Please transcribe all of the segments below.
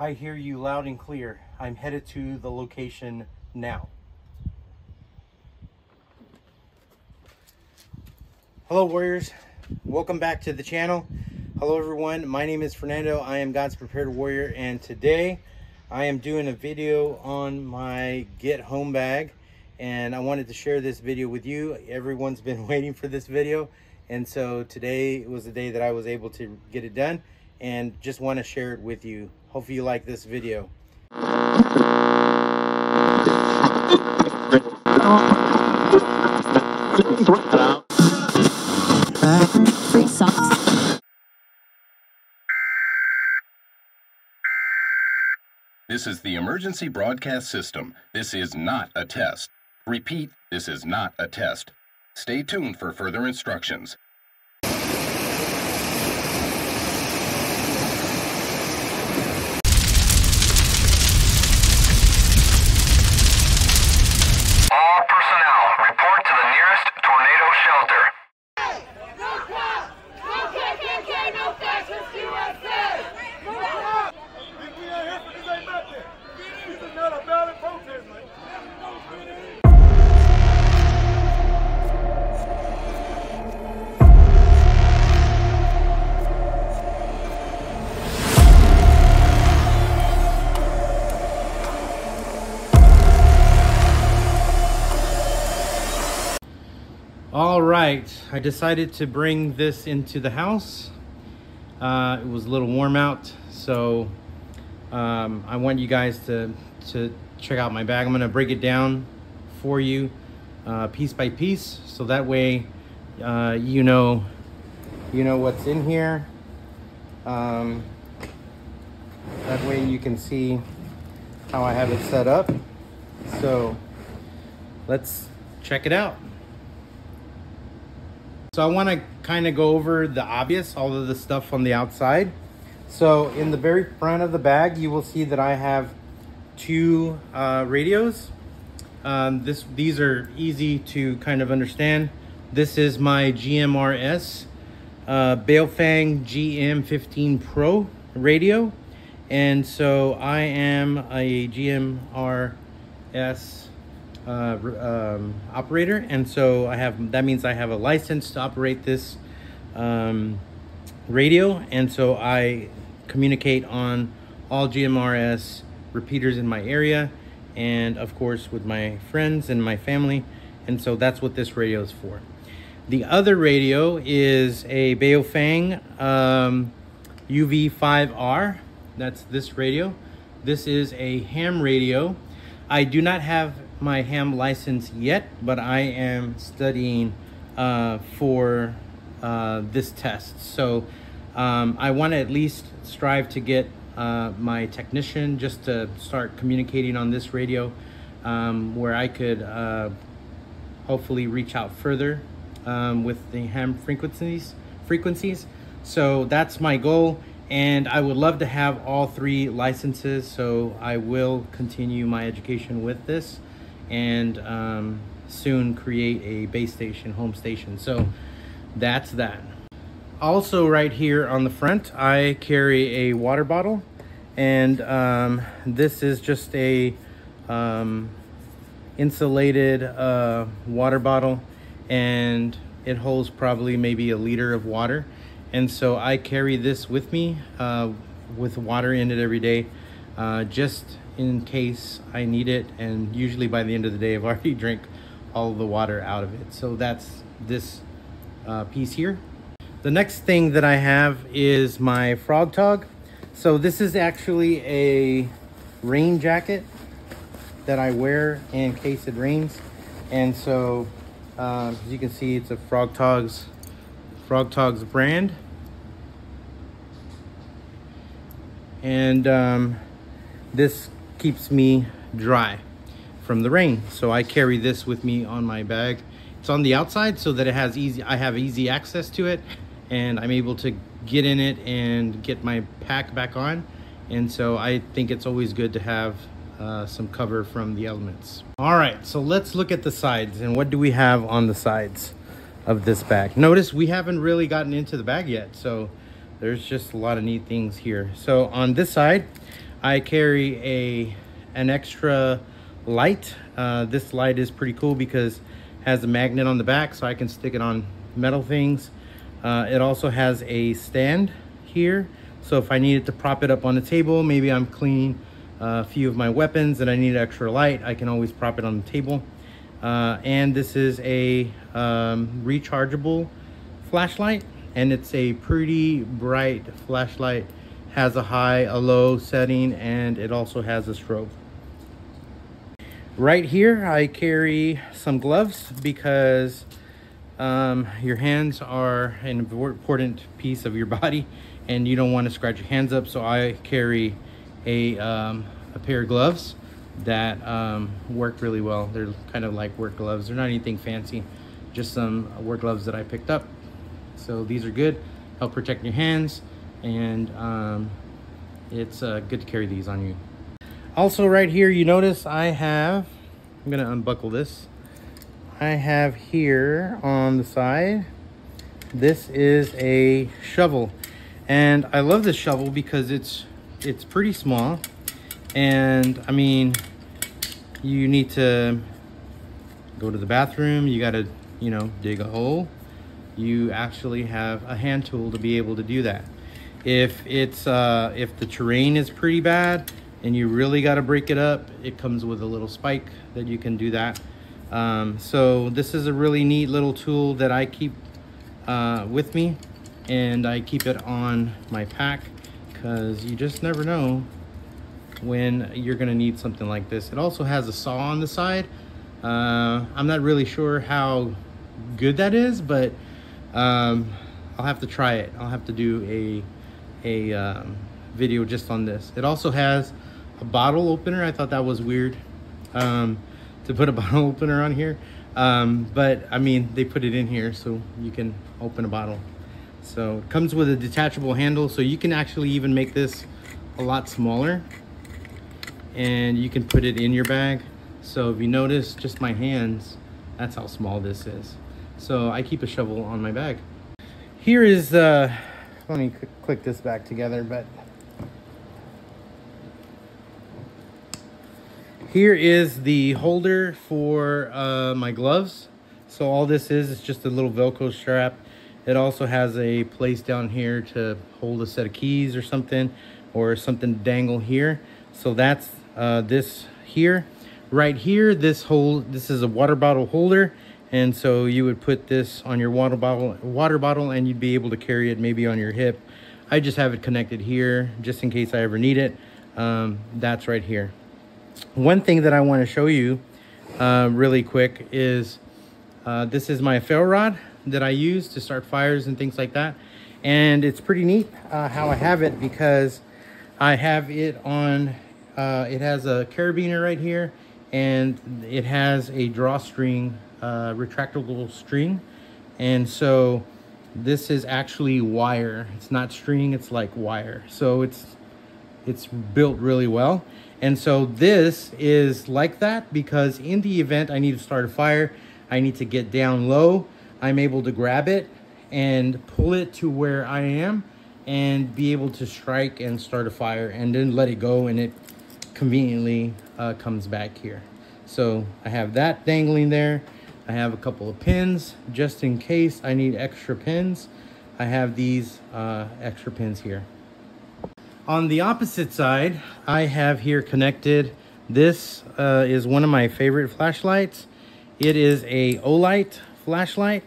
I hear you loud and clear. I'm headed to the location now. Hello warriors, welcome back to the channel. Hello everyone, my name is Fernando. I am God's Prepared Warrior, and today I am doing a video on my Get Home bag, and I wanted to share this video with you. Everyone's been waiting for this video, and so today was the day that I was able to get it done, and just want to share it with you. Hopefully you like this video. Free socks. This is the emergency broadcast system. This is not a test. Repeat, this is not a test. Stay tuned for further instructions. All personnel, report to the nearest tornado shelter. No crap! No KKK! No fascist USA! No crap! We are here for this ain't nothing. This is not a valid protest, man. All right, I decided to bring this into the house. It was a little warm out, so I want you guys to check out my bag. I'm gonna break it down for you piece by piece, so that way you know what's in here. That way you can see how I have it set up. So let's check it out. So I want to kind of go over the obvious, all of the stuff on the outside. So in the very front of the bag, you will see that I have two radios. These are easy to kind of understand. This is my GMRS Baofeng GM15 Pro radio. And so I am a GMRS operator, and so that means I have a license to operate this radio, and so I communicate on all GMRS repeaters in my area, and of course with my friends and my family, and so that's what this radio is for. The other radio is a Baofeng UV5R. That's this radio. This is a ham radio. I do not have my ham license yet, but I am studying for this test. So I want to at least strive to get my technician just to start communicating on this radio, where I could hopefully reach out further with the ham frequencies. So that's my goal, and I would love to have all three licenses, so I will continue my education with this, and soon create a base station, home station. So that's that. Also right here on the front, I carry a water bottle, and this is just a insulated water bottle, and it holds probably maybe a liter of water. And so I carry this with me with water in it every day, just in case I need it, and usually by the end of the day I've already drank all the water out of it. So that's this piece here. The next thing that I have is my frog tog. So this is actually a rain jacket that I wear in case it rains, and so as you can see, it's a Frog Togs brand, and this keeps me dry from the rain, so I carry this with me on my bag. It's on the outside so that I have easy access to it, and I'm able to get in it and get my pack back on. And so I think it's always good to have some cover from the elements. All right, so let's look at the sides, and what do we have on the sides of this bag? Notice we haven't really gotten into the bag yet, so there's just a lot of neat things here. So on this side, I carry an extra light. This light is pretty cool because it has a magnet on the back, so I can stick it on metal things. It also has a stand here, so if I needed to prop it up on the table, maybe I'm cleaning a few of my weapons and I need extra light, I can always prop it on the table. And this is a rechargeable flashlight, and it's a pretty bright flashlight. Has a high, a low setting, and it also has a strobe. Right here I carry some gloves because your hands are an important piece of your body and you don't want to scratch your hands up, so I carry a pair of gloves that work really well. They're kind of like work gloves. They're not anything fancy, just some work gloves that I picked up. So these are good, help protect your hands, and it's good to carry these on you. Also right here, you notice I have, I'm gonna unbuckle this. I have here on the side, this is a shovel. And I love this shovel because it's pretty small. And I mean, you need to go to the bathroom, you gotta, you know, dig a hole. You actually have a hand tool to be able to do that. If the terrain is pretty bad and you really got to break it up, it comes with a little spike that you can do that. So this is a really neat little tool that I keep with me, and I keep it on my pack because you just never know when you're gonna need something like this. It also has a saw on the side. I'm not really sure how good that is, but I'll have to try it. I'll have to do a video just on this. It also has a bottle opener. I thought that was weird to put a bottle opener on here, but I mean, they put it in here so you can open a bottle. So it comes with a detachable handle, so you can actually even make this a lot smaller and you can put it in your bag. So if you notice just my hands, that's how small this is. So I keep a shovel on my bag. Here is let me click this back together, but here is the holder for my gloves. So all this is just a little Velcro strap. It also has a place down here to hold a set of keys or something to dangle here. So that's this here. Right here, this is a water bottle holder, and so you would put this on your water bottle and you'd be able to carry it maybe on your hip. I just have it connected here just in case I ever need it. That's right here. One thing that I want to show you really quick is this is my ferro rod that I use to start fires and things like that. And it's pretty neat how I have it, because I have it on, it has a carabiner right here, and it has a drawstring, retractable string. And so this is actually wire. It's not string, it's like wire. So it's built really well. And so this is like that because in the event I need to start a fire, I need to get down low, I'm able to grab it and pull it to where I am and be able to strike and start a fire, and then let it go, and it conveniently comes back here. So I have that dangling there. I have a couple of pins just in case I need extra pins. I have these extra pins here. On the opposite side, I have here connected, this is one of my favorite flashlights. It is a Olight flashlight,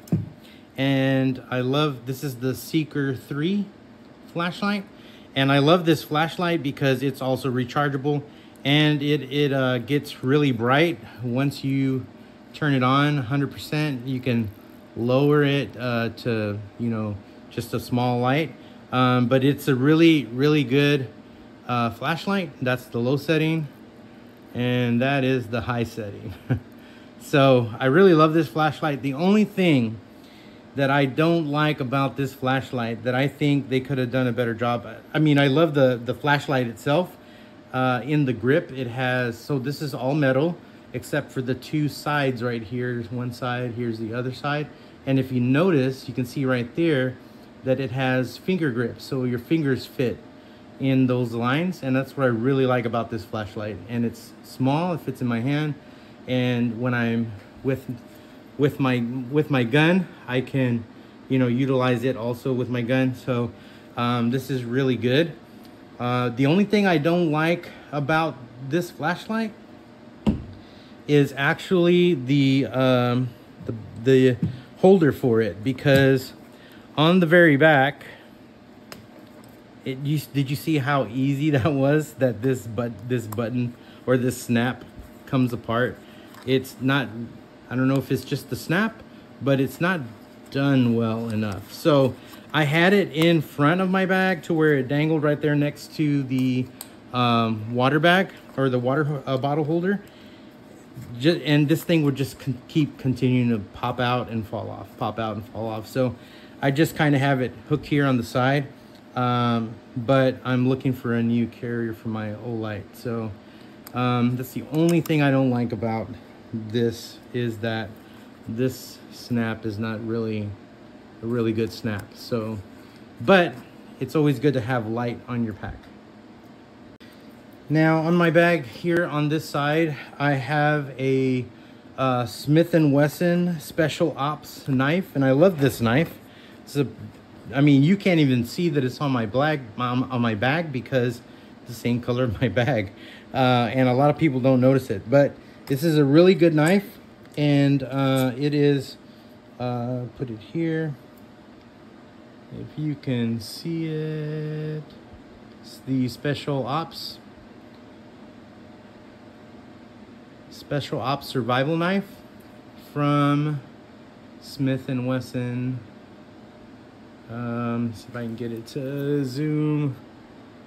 and I love, this is the Seeker 3 flashlight, and I love this flashlight because it's also rechargeable, and it gets really bright once you turn it on 100%. You can lower it to, you know, just a small light, but it's a really good flashlight. That's the low setting, and that is the high setting. So I really love this flashlight. The only thing that I don't like about this flashlight, that I think they could have done a better job, I mean, I love the flashlight itself. In the grip, it has, so this is all metal except for the two sides right here. There's one side, here's the other side. And if you notice, you can see right there that it has finger grip, so your fingers fit. in those lines, and that's what I really like about this flashlight. And it's small, it fits in my hand, and when I'm with my gun, I can, you know, utilize it also with my gun. So this is really good. The only thing I don't like about this flashlight is actually the holder for it, because on the very back, did you see how easy that was? That this button or this snap comes apart. It's not, I don't know if it's just the snap, but it's not done well enough. So I had it in front of my bag to where it dangled right there next to the water bag or the water bottle holder. And this thing would just keep continuing to pop out and fall off, pop out and fall off. So I just kind of have it hooked here on the side. But I'm looking for a new carrier for my Olight. So that's the only thing I don't like about this, is that this snap is not really a really good snap. So, but it's always good to have light on your pack. Now on my bag here on this side, I have a Smith & Wesson Special Ops knife, and I love this knife. It's I mean, you can't even see that it's on my bag because it's the same color of my bag, and a lot of people don't notice it. But this is a really good knife, and it is put it here if you can see it. It's the Special Ops survival knife from Smith & Wesson. See if I can get it to zoom.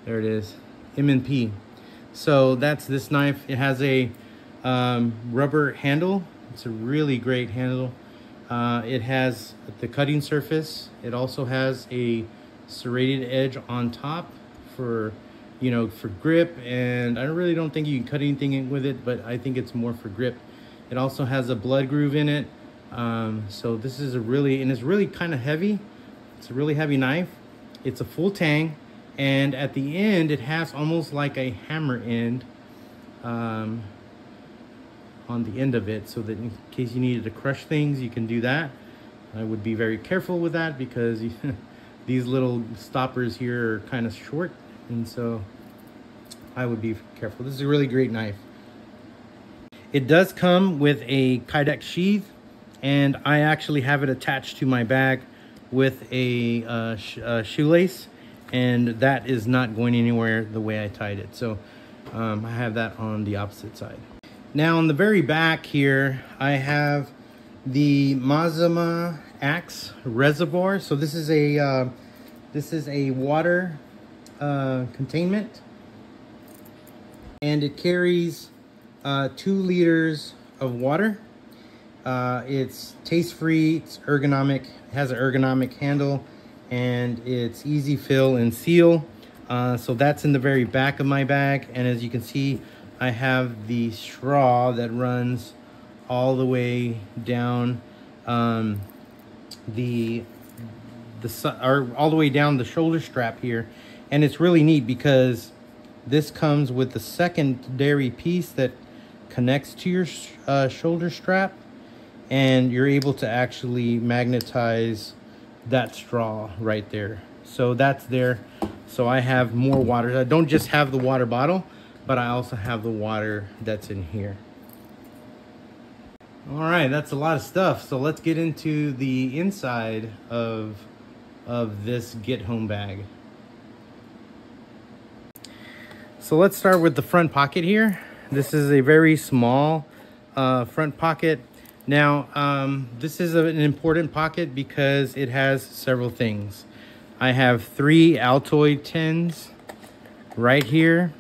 There it is, M&P. So that's this knife. It has a rubber handle. It's a really great handle. It has the cutting surface. It also has a serrated edge on top for, you know, for grip. And I really don't think you can cut anything with it, but I think it's more for grip. It also has a blood groove in it. So this is it's really kind of heavy. It's a really heavy knife. It's a full tang, and at the end it has almost like a hammer end on the end of it, so that in case you needed to crush things, you can do that. I would be very careful with that because these little stoppers here are kind of short, and so I would be careful. This is a really great knife. It does come with a Kydex sheath, and I actually have it attached to my bag with a shoelace, and that is not going anywhere the way I tied it. So I have that on the opposite side. Now on the very back here, I have the Mazama Axe reservoir. So this is a water containment, and it carries 2 liters of water. It's taste-free, it's ergonomic, has an ergonomic handle, and it's easy fill and seal. So that's in the very back of my bag, and as you can see, I have the straw that runs all the way down all the way down the shoulder strap here. And it's really neat because this comes with the secondary piece that connects to your shoulder strap, and you're able to actually magnetize that straw right there. So that's there. So I have more water. I don't just have the water bottle, but I also have the water that's in here. All right, that's a lot of stuff. So let's get into the inside of this Get Home bag. So let's start with the front pocket here. This is a very small front pocket. Now, this is an important pocket because it has several things. I have 3 Altoid tins right here,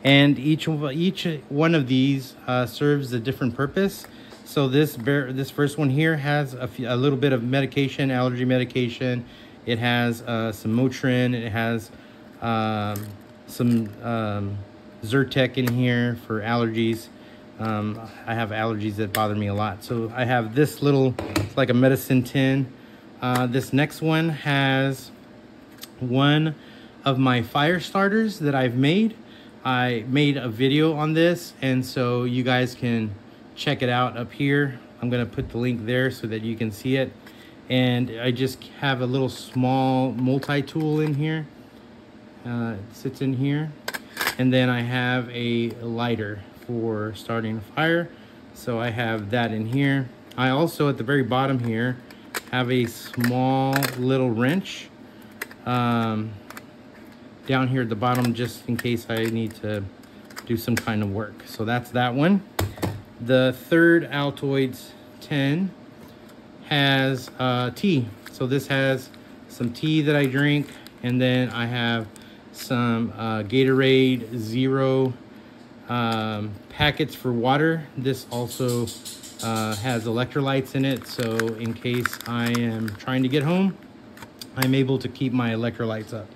and each one of these serves a different purpose. So this first one here has a little bit of medication, allergy medication. It has some Motrin. It has some Zyrtec in here for allergies. I have allergies that bother me a lot. So I have this little, it's like a medicine tin. This next one has one of my fire starters that I've made. I made a video on this, and so you guys can check it out up here. I'm gonna put the link there so that you can see it. And I just have a little small multi-tool in here. It sits in here. And then I have a lighter for starting a fire. So I have that in here. I also, at the very bottom here, have a small little wrench down here at the bottom, just in case I need to do some kind of work. So that's that one. The third Altoids 10 has tea. So this has some tea that I drink, and then I have some Gatorade Zero packets for water. This also has electrolytes in it, so in case I am trying to get home, I'm able to keep my electrolytes up.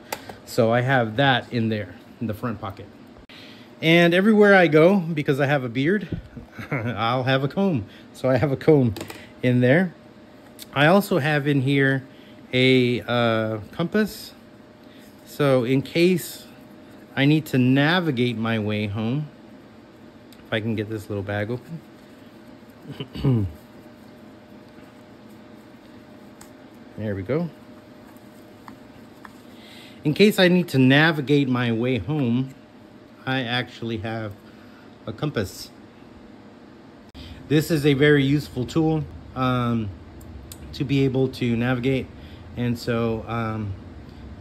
So I have that in there in the front pocket. And everywhere I go, because I have a beard, I'll have a comb. So I have a comb in there. I also have in here a compass. So in case I need to navigate my way home, if I can get this little bag open. There we go. In case I need to navigate my way home, I actually have a compass. This is a very useful tool to be able to navigate. And so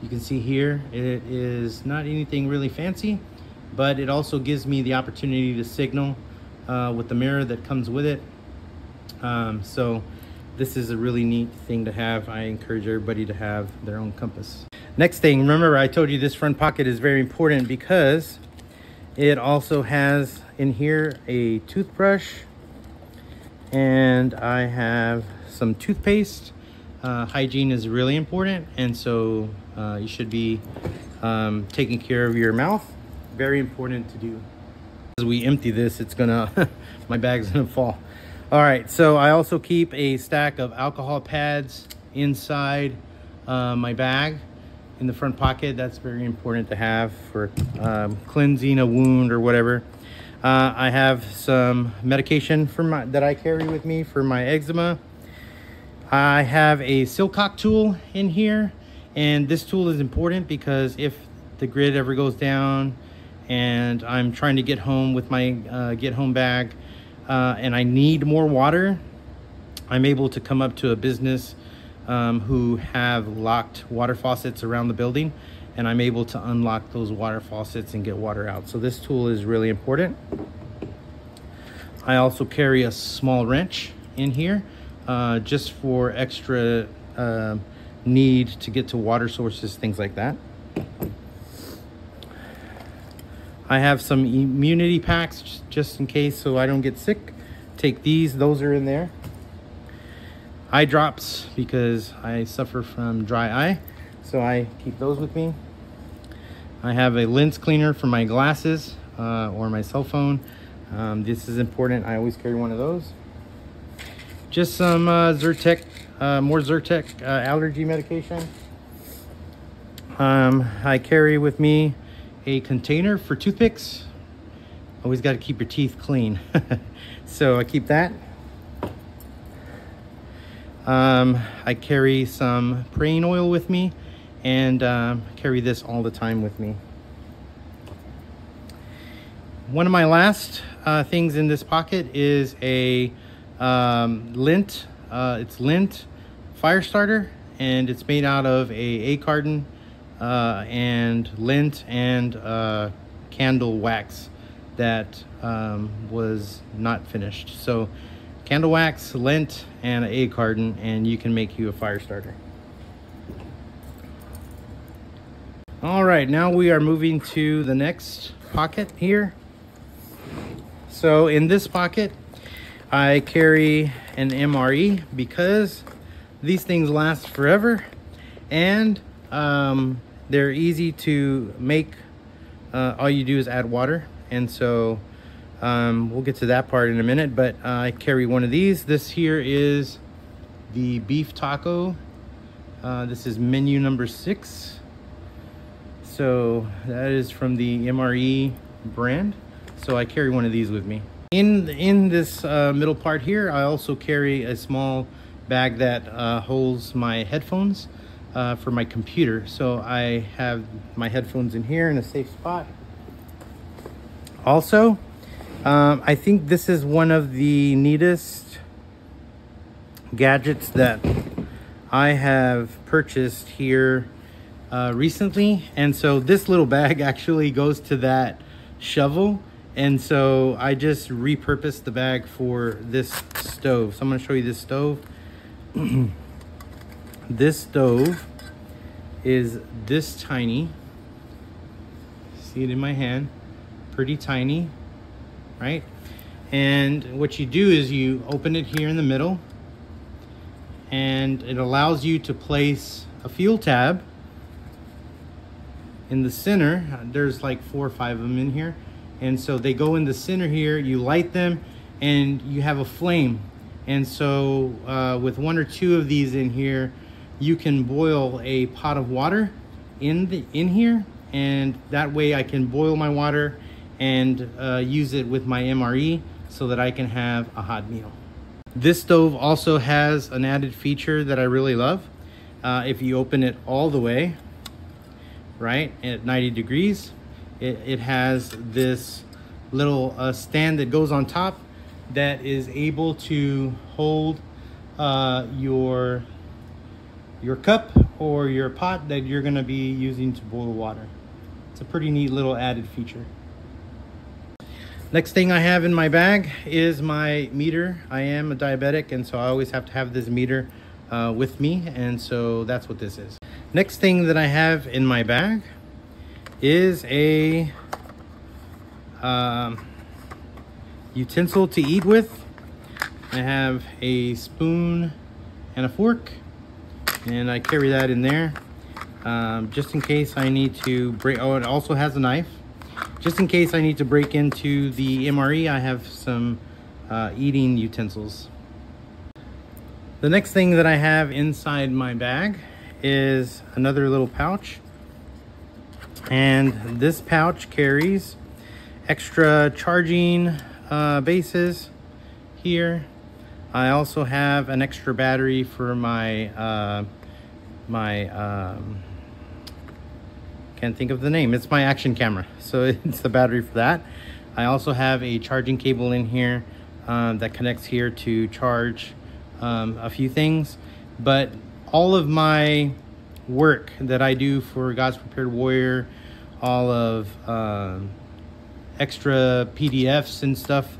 you can see here, it is not anything really fancy, but it also gives me the opportunity to signal with the mirror that comes with it. So this is a really neat thing to have. I encourage everybody to have their own compass. Next thing, remember I told you this front pocket is very important because it also has in here a toothbrush, and I have some toothpaste. Hygiene is really important, and so you should be taking care of your mouth. Very important to do. As we empty this, it's gonna my bag's gonna fall. All right, so I also keep a stack of alcohol pads inside my bag in the front pocket. That's very important to have for cleansing a wound or whatever. I have some medication for that I carry with me for my eczema. I have a Silcock tool in here, and this tool is important because if the grid ever goes down and I'm trying to get home with my get home bag and I need more water, I'm able to come up to a business who have locked water faucets around the building, and I'm able to unlock those water faucets and get water out. So this tool is really important. I also carry a small wrench in here just for extra need to get to water sources, things like that. I have some immunity packs just in case so I don't get sick. Take these, those are in there. Eye drops because I suffer from dry eye, so I keep those with me. I have a lens cleaner for my glasses or my cell phone. This is important. I always carry one of those. Just some Zyrtec, more Zyrtec allergy medication. I carry with me a container for toothpicks. Always got to keep your teeth clean. So I keep that. I carry some praying oil with me, and carry this all the time with me. One of my last things in this pocket is a lint. It's lint fire starter, and it's made out of a carton and lint and candle wax that was not finished. So candle wax, lint, and an egg carton, and you can make you a fire starter. All right, now we are moving to the next pocket here. So in this pocket, I carry an MRE because these things last forever, and they're easy to make. All you do is add water, and so we'll get to that part in a minute, but I carry one of these. This here is the beef taco. This is menu number 6. So that is from the MRE brand. So I carry one of these with me. In this middle part here, I also carry a small bag that holds my headphones for my computer. So I have my headphones in here in a safe spot. Also, I think this is one of the neatest gadgets that I have purchased here recently. And so this little bag actually goes to that shovel. And so I just repurposed the bag for this stove. So I'm going to show you this stove. This stove is this tiny. See it in my hand. Pretty tiny, right? And what you do is you open it here in the middle, and it allows you to place a fuel tab in the center. There's like 4 or 5 of them in here. And so they go in the center here, you light them, and you have a flame. And so with 1 or 2 of these in here, you can boil a pot of water in here. And that way I can boil my water and use it with my MRE so that I can have a hot meal. This stove also has an added feature that I really love. If you open it all the way, right, at 90 degrees, it has this little stand that goes on top that is able to hold your cup or your pot that you're going to be using to boil water. It's a pretty neat little added feature. Next thing I have in my bag is my meter. I am a diabetic, and so I always have to have this meter with me, and so that's what this is. Next thing that I have in my bag is a utensil to eat with. I have a spoon and a fork, and I carry that in there just in case I need to break. Oh, it also has a knife. Just in case I need to break into the MRE, I have some eating utensils. The next thing that I have inside my bag is another little pouch. And this pouch carries extra charging bases here. I also have an extra battery for my can't think of the name. It's my action camera, so it's the battery for that. I also have a charging cable in here that connects here to charge a few things. But all of my work that I do for God's Prepared Warrior, all of extra PDFs and stuff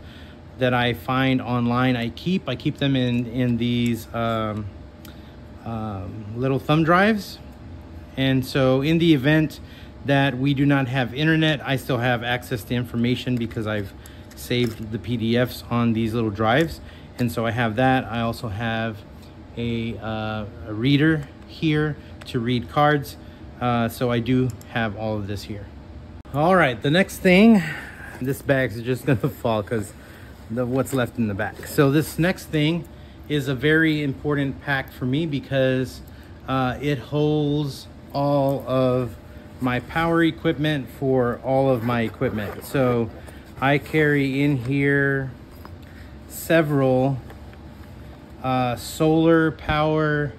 that I find online, I keep them in these little thumb drives. And so in the event that we do not have internet, I still have access to information because I've saved the PDFs on these little drives. And so I have that. I also have a reader here to read cards. So I do have all of this here. All right, the next thing, this bag's just gonna fall because of what's left in the back. So this next thing is a very important pack for me because it holds all of my power equipment for all of my equipment. So I carry in here several solar power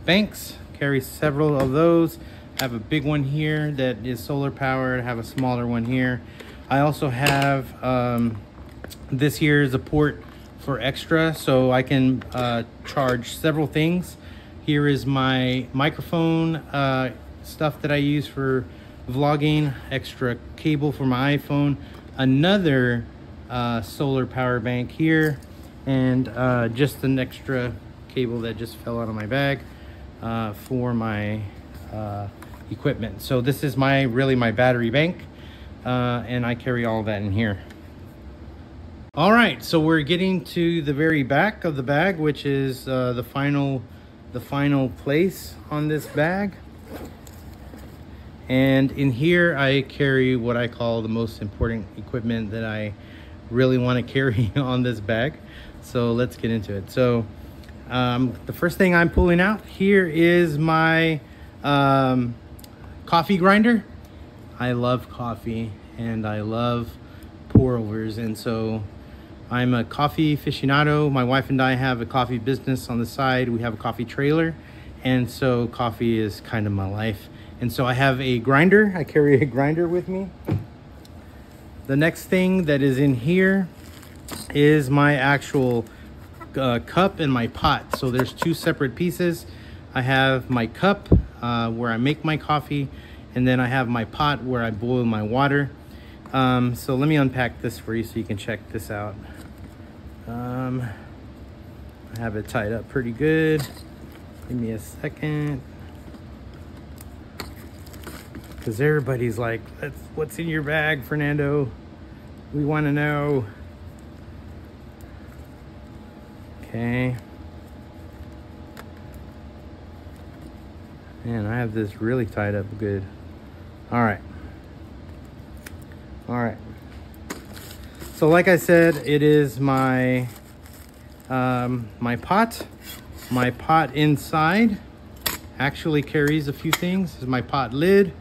banks. Carry several of those. I have a big one here that is solar powered. I have a smaller one here. I also have this here is a port for extra, so I can charge several things. Here is my microphone stuff that I use for vlogging, extra cable for my iPhone, another solar power bank here, and just an extra cable that just fell out of my bag for my equipment. So this is really my battery bank, and I carry all that in here. All right, so we're getting to the very back of the bag, which is the final place on this bag. And in here I carry what I call the most important equipment that I really want to carry on this bag. So let's get into it. So the first thing I'm pulling out here is my coffee grinder. I love coffee and I love pour overs, and so I'm a coffee aficionado. My wife and I have a coffee business on the side. We have a coffee trailer, and so coffee is kind of my life. And so I have a grinder. I carry a grinder with me. The next thing that is in here is my actual cup and my pot. So there's two separate pieces. I have my cup where I make my coffee, and then I have my pot where I boil my water. So let me unpack this for you so you can check this out. I have it tied up pretty good. Give me a second. Because everybody's like, what's in your bag, Fernando? We want to know. Okay. Man, I have this really tied up good. All right. All right. So like I said, it is my my pot. My pot inside actually carries a few things. This is my pot lid.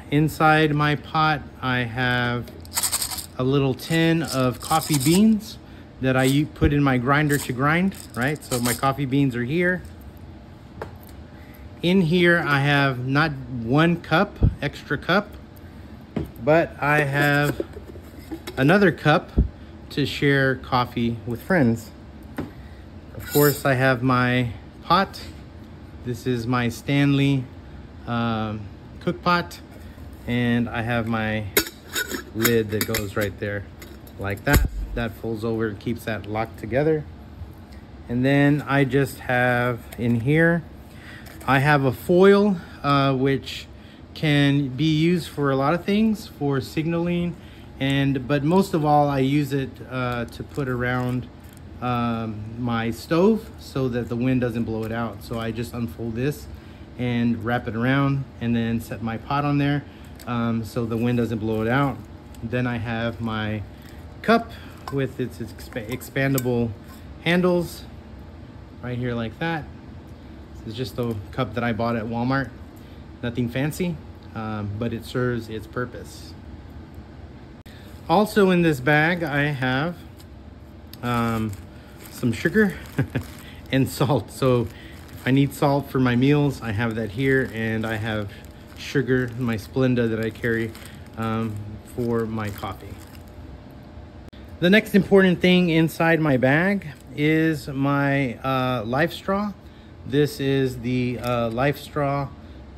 Inside my pot, I have a little tin of coffee beans that I put in my grinder to grind, right? So my coffee beans are here. In here, I have not one cup, extra cup, but I have another cup to share coffee with friends. Of course, I have my pot. This is my Stanley cook pot, and I have my lid that goes right there like that. That folds over and keeps that locked together. And then I just have in here, I have a foil which can be used for a lot of things, for signaling, but most of all I use it to put around my stove so that the wind doesn't blow it out. So I just unfold this and wrap it around and then set my pot on there so the wind doesn't blow it out. Then I have my cup with its expandable handles right here like that. This is just a cup that I bought at Walmart. Nothing fancy, but it serves its purpose. Also in this bag I have some sugar and salt. So if I need salt for my meals, I have that here, and I have sugar, my Splenda that I carry for my coffee. The next important thing inside my bag is my life straw. This is the life straw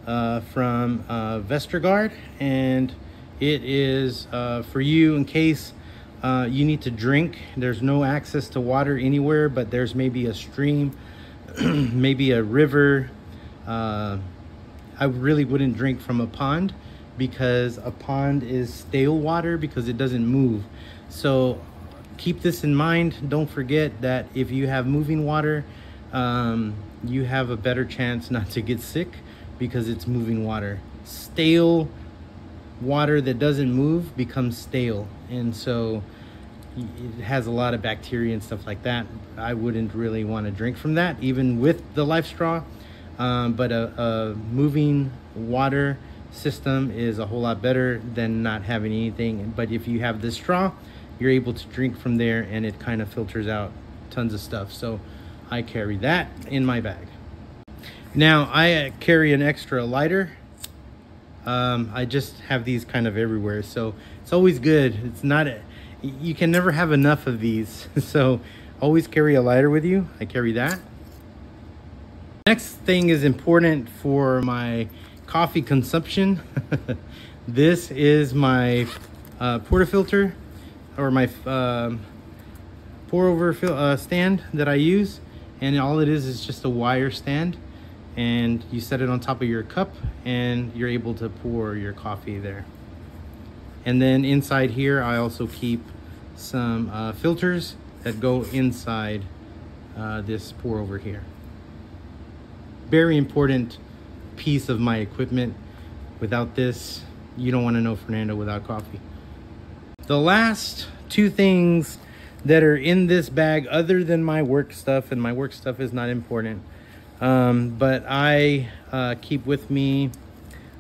from Vestergaard, and it is for you in case you need to drink. There's no access to water anywhere, but there's maybe a stream, maybe a river. I really wouldn't drink from a pond, because a pond is stale water because it doesn't move. So keep this in mind. Don't forget that if you have moving water, you have a better chance not to get sick because it's moving water. Stale water that doesn't move becomes stale, and so it has a lot of bacteria and stuff like that. I wouldn't really want to drink from that, even with the life straw. But a moving water system is a whole lot better than not having anything. But if you have this straw, you're able to drink from there, and it kind of filters out tons of stuff. So I carry that in my bag. Now I carry an extra lighter. I just have these kind of everywhere, so it's always good. It's not you can never have enough of these, so always carry a lighter with you. I carry that. Next thing is important for my coffee consumption. This is my portafilter, or my pour over stand that I use, and all it is just a wire stand, and you set it on top of your cup and you're able to pour your coffee there. And then inside here I also keep some filters that go inside this pour over here. Very important piece of my equipment. Without this, you don't want to know Fernando without coffee. The last two things that are in this bag, other than my work stuff, and my work stuff is not important, but I keep with me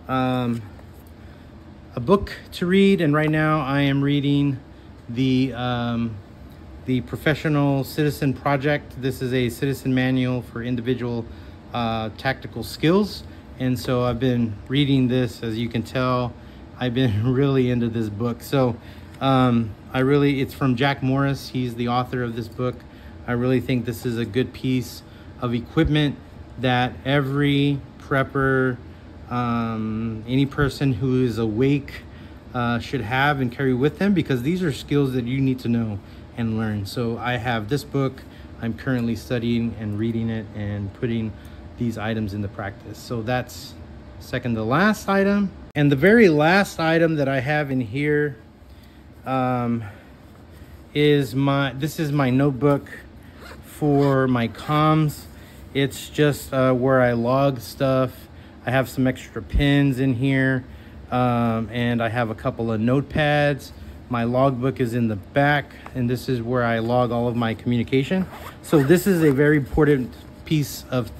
a book to read, and right now I am reading the Professional Citizen Project. This is a citizen manual for individual tactical skills, and so I've been reading this. As you can tell, I've been really into this book. So it's from Jack Morris. He's the author of this book. I really think this is a good piece of equipment that every prepper, any person who is awake should have and carry with them, because these are skills that you need to know and learn. So I have this book. I'm currently studying and reading it and putting these items into practice. So that's second to last item. And the very last item that I have in here is my notebook for my comms. It's just where I log stuff. I have some extra pens in here, and I have a couple of notepads. My logbook is in the back, and this is where I log all of my communication. So this is a very important piece of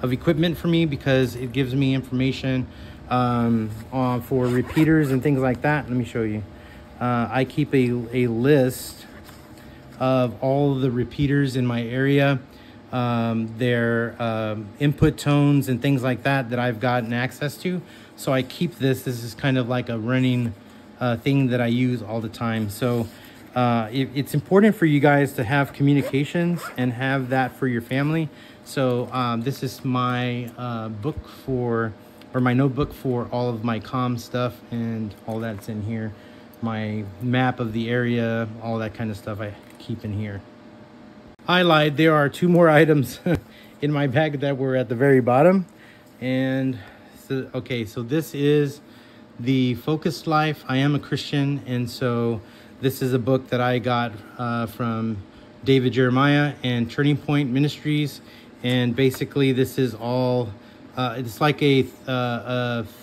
equipment for me, because it gives me information for repeaters and things like that. Let me show you. I keep a list of all of the repeaters in my area, their input tones and things like that I've gotten access to. So I keep this. This is kind of like a running thing that I use all the time. So it's important for you guys to have communications and have that for your family. So this is my my notebook for all of my comm stuff and all that's in here. My map of the area, all that kind of stuff I keep in here. I lied, there are two more items in my bag that were at the very bottom. And so, okay, so this is the Focused Life. I am a Christian, and so this is a book that I got from David Jeremiah and Turning Point Ministries. And basically this is all, it's like a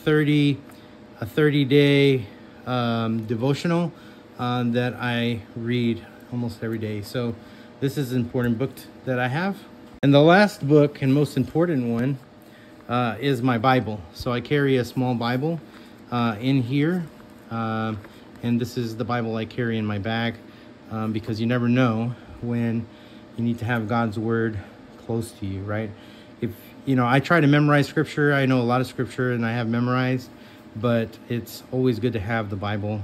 30-day devotional that I read almost every day. So this is an important book that I have. And the last book and most important one is my Bible. So I carry a small Bible in here, and this is the Bible I carry in my bag, because you never know when you need to have God's word close to you, right? If I try to memorize scripture. I know a lot of scripture and I have memorized, but it's always good to have the Bible.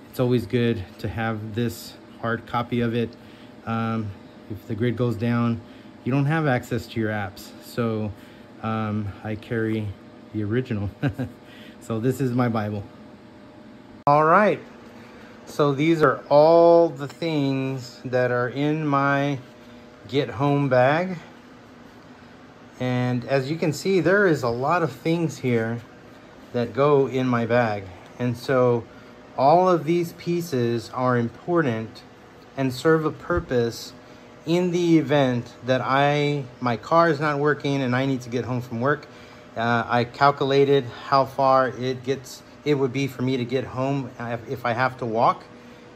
It's always good to have this hard copy of it. If the grid goes down, you don't have access to your apps. So I carry the original. So this is my Bible. All right. So these are all the things that are in my get home bag. And as you can see, there is a lot of things here that go in my bag. And so all of these pieces are important and serve a purpose in the event that my car is not working and I need to get home from work. I calculated how far it would be for me to get home. If I have to walk,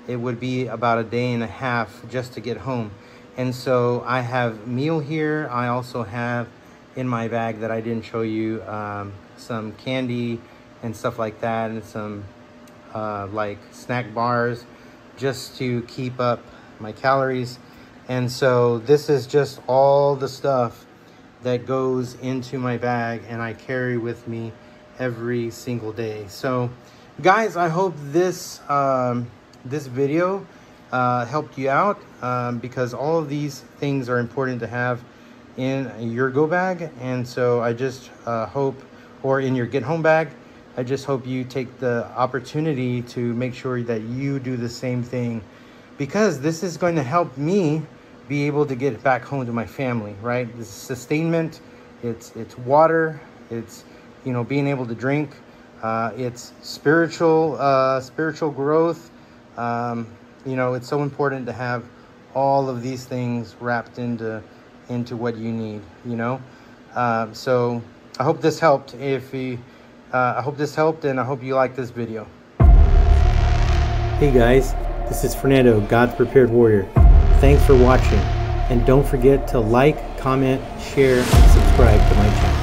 it would be about a day and a half just to get home. And so I have meal here. I also have in my bag that I didn't show you some candy and stuff like that, and some like snack bars just to keep up my calories. And so this is just all the stuff that goes into my bag and I carry with me every single day. So guys, I hope this this video helped you out, because all of these things are important to have in your go bag. And so I just hope, or in your get home bag, I just hope you take the opportunity to make sure that you do the same thing, because this is going to help me be able to get back home to my family, right? This is sustainment, it's water, it's being able to drink, it's spiritual growth. It's so important to have all of these things wrapped into what you need, so I hope this helped. I hope this helped, and I hope you like this video. Hey guys, this is Fernando, God's Prepared Warrior. Thanks for watching, and don't forget to like, comment, share, and subscribe to my channel.